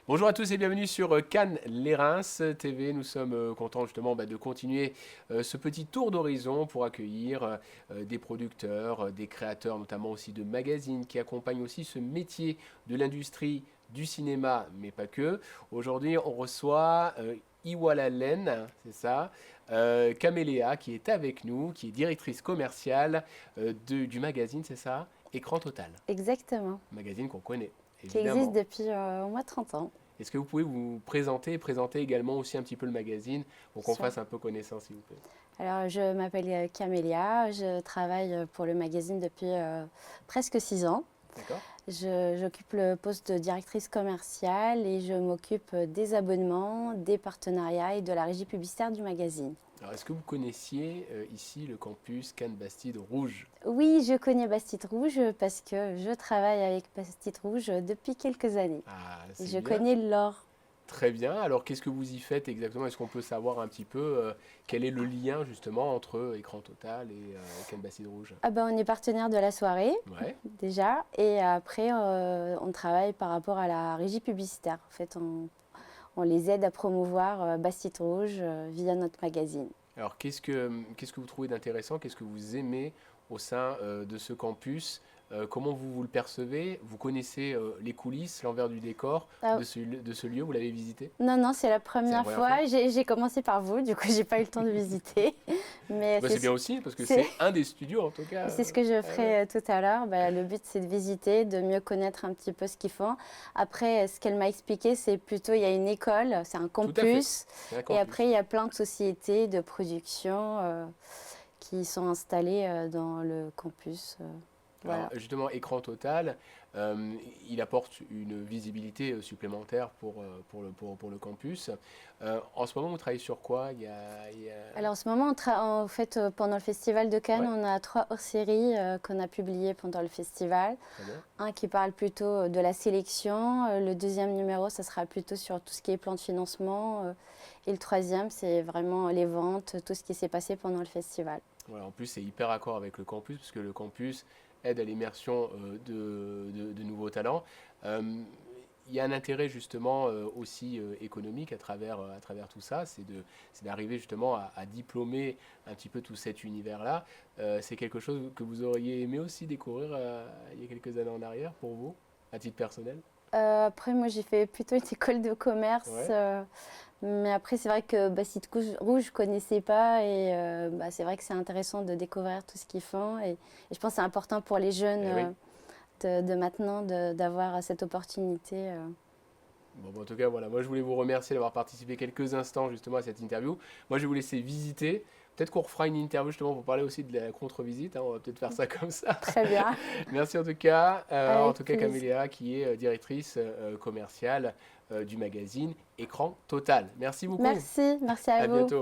Bonjour à tous et bienvenue sur Cannes les Reims TV. Nous sommes contents justement de continuer ce petit tour d'horizon pour accueillir des producteurs, des créateurs notamment aussi de magazines qui accompagnent aussi ce métier de l'industrie du cinéma, mais pas que. Aujourd'hui, on reçoit Iwala Len, c'est ça, Caméléa qui est avec nous, qui est directrice commerciale du magazine, c'est ça, Écran Total, Exactement, magazine qu'on connaît qui existe évidemment. depuis au moins 30 ans, Est-ce que vous pouvez vous présenter et présenter également aussi un petit peu le magazine pour qu'on sûr. fasse un peu connaissance, s'il vous plaît? Alors, je m'appelle Camélia, je travaille pour le magazine depuis presque 6 ans. D'accord? J'occupe le poste de directrice commerciale et je m'occupe des abonnements, des partenariats et de la régie publicitaire du magazine. Alors, est-ce que vous connaissiez ici le campus Cannes Bastide Rouge? Oui, je connais Bastide Rouge parce que je travaille avec Bastide Rouge depuis quelques années. Ah, Et c'est je bien. connais Laure. Très bien. Alors, qu'est-ce que vous y faites exactement? Est-ce qu'on peut savoir un petit peu quel est le lien justement entre Écran Total et Cannes Bastide Rouge? Ah ben, on est partenaire de la soirée Ouais. déjà et après on travaille par rapport à la régie publicitaire. En fait, on les aide à promouvoir Bastide Rouge via notre magazine. Alors, qu'est-ce que vous trouvez d'intéressant? Qu'est-ce que vous aimez au sein de ce campus? Comment vous le percevez? Vous connaissez les coulisses, l'envers du décor Ah, de ce lieu? Vous l'avez visité? non, non, c'est la C'est la première première fois? fois. J'ai commencé par vous, du coup j'ai pas eu le temps de visiter. Mais Bah, c'est bien aussi, parce que c'est, c'est un des studios en tout cas. c'est ce que je Ouais. ferai tout à l'heure. Bah, le but c'est de visiter, de mieux connaître un petit peu ce qu'ils font. Après, ce qu'elle m'a expliqué, c'est plutôt il y a une école, c'est un Tout à fait, campus. c'est un Et campus. après, il y a plein de sociétés de production qui sont installées dans le campus. Alors Voilà. justement, écran total, euh, il apporte une visibilité supplémentaire pour le campus. En ce moment, vous travaillez sur quoi? Alors en ce moment, en fait, pendant le Festival de Cannes, Ouais, on a 3 hors-séries qu'on a publiées pendant le festival. très bien. Un qui parle plutôt de la sélection, le deuxième numéro, ça sera plutôt sur tout ce qui est plan de financement, et le troisième, c'est vraiment les ventes, tout ce qui s'est passé pendant le festival. Voilà, en plus, c'est hyper raccord avec le campus, parce que le campus aide à l'immersion de nouveaux talents. Euh, il y a un intérêt justement aussi économique à travers tout ça, c'est d'arriver justement à diplômer un petit peu tout cet univers-là. C'est quelque chose que vous auriez aimé aussi découvrir il y a quelques années en arrière pour vous, à titre personnel? Après, moi, j'ai fait plutôt une école de commerce. Ouais, Mais après, c'est vrai que Bastide Rouge, je ne connaissais pas. Et c'est vrai que c'est intéressant de découvrir tout ce qu'ils font. Et je pense que c'est important pour les jeunes eh oui. de maintenant d'avoir cette opportunité. Bon, bah, en tout cas, voilà, moi je voulais vous remercier d'avoir participé quelques instants justement à cette interview. Moi je vais vous laisser visiter. Peut-être qu'on refera une interview justement pour parler aussi de la contre-visite, hein, on va peut-être faire ça comme ça. Très bien, Merci en avec tout cas plaisir. Caméléa qui est directrice commerciale du magazine Écran Total. Merci beaucoup, Merci, merci à à vous. bientôt.